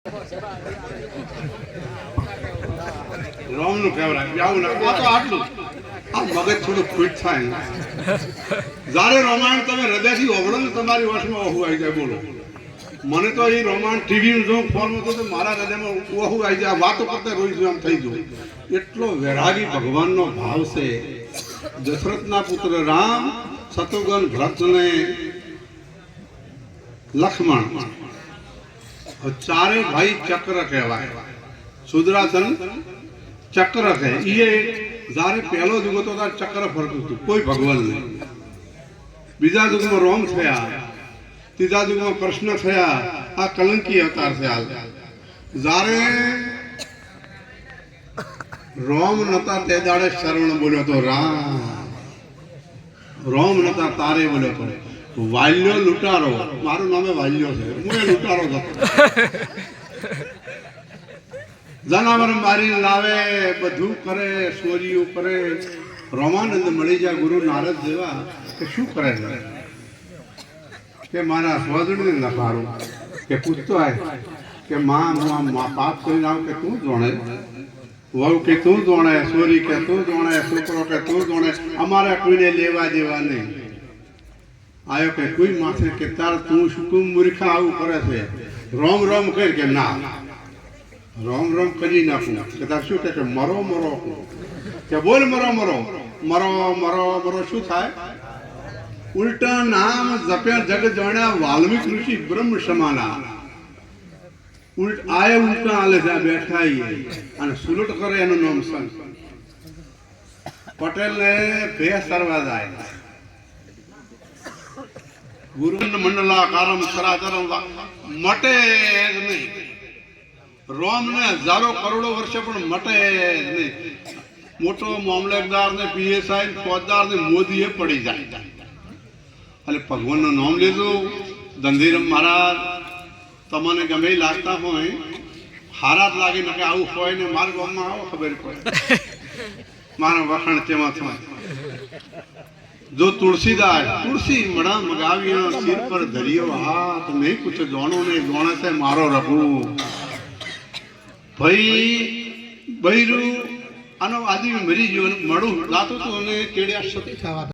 રોમ નું ફેવરાઈટ આવું ના આ તો આટલું આ મગજ થોડું ફિટ થાય જ્યારે રોમાયણ તમે હૃદયથી ઓગળો ને તમારી વર્ષમાં ઓહુ આવી જાય બોલો મને તો એ રોમાયણ ટીવી જો ફોન હતો તો મારા હૃદયમાં ઓહુ આવી જાય વાતો કરતા રોઈ આમ થઈ ગયું એટલો વૈરાગી ભગવાનનો ભાવ છે દશરથના પુત્ર રામ શત્રુઘ્ન ભરત ને લક્ષ્મણ चारे भाई चक्र कहवाय सुदर्शन चक्र है ये जारे पहलो जुग तो चक्र फरतुं हतुं कोई भगवान नहीं बीजा जुग में रोम थया तीजा जुग में कृष्ण थया आ कलंकी अवतार से हाल जारे रोम नता ते दाड़े शरण बोल्यो तो राम रोम नता तारे बोल्यो तो वाल्यो लुटारो मारू नाम वाल्यो है मुझे लुटारो था जनावर मारी लावे बधु करे सोरियो करे रोमानंद मળી જાય गुरु नारद जेवा के शू करे के मारा स्वादुने नखारू के पूछतो है के मां मां पाप कोई नाम के तू जोणे वहू के तू जोणे सोरी के तू जोणे छोकरो के तू जोणे हमारे कोईने लेवा देवा नहीं आयो के कोई माथे के तार तू शुकुम मूर्खा आऊ करे छे रोम रोम कर के ना रोम रोम करी नाखू के तार शू के मरो मरो के बोल मरो मरो मरो मरो मरो शू थाय उल्टा नाम जप्या जग जाण्या वाल्मीकि ऋषि ब्रह्म समाना उल्ट आए उल्टा आले जा बैठा ही અને સુલટ કરે એનું નામ સંત પટેલ ને ભે સરવા જાય गुरु मंडलाकारम सराचरम मटे नहीं रोम ने हजारों करोड़ों वर्ष पर मटे नहीं मोटो मामलेदार ने पीएसआई फौजदार ने मोदी ये पड़ी जाए अरे भगवान नो नाम ले दो धंधीरम महाराज तमने गमे लागता हो हारात लागे न के आऊ होय ने मार गाम में आओ खबर पड़े मारा वखण तेमा था जो तुलसीदास तुलसी मड़ा मगाविया सिर पर धरियो हाथ नहीं कुछ जानो ने जाने से मारो रघु भाई बहिरू आनो आदि मरी जीवन मड़ू लातो तो ने केड़िया सती खावा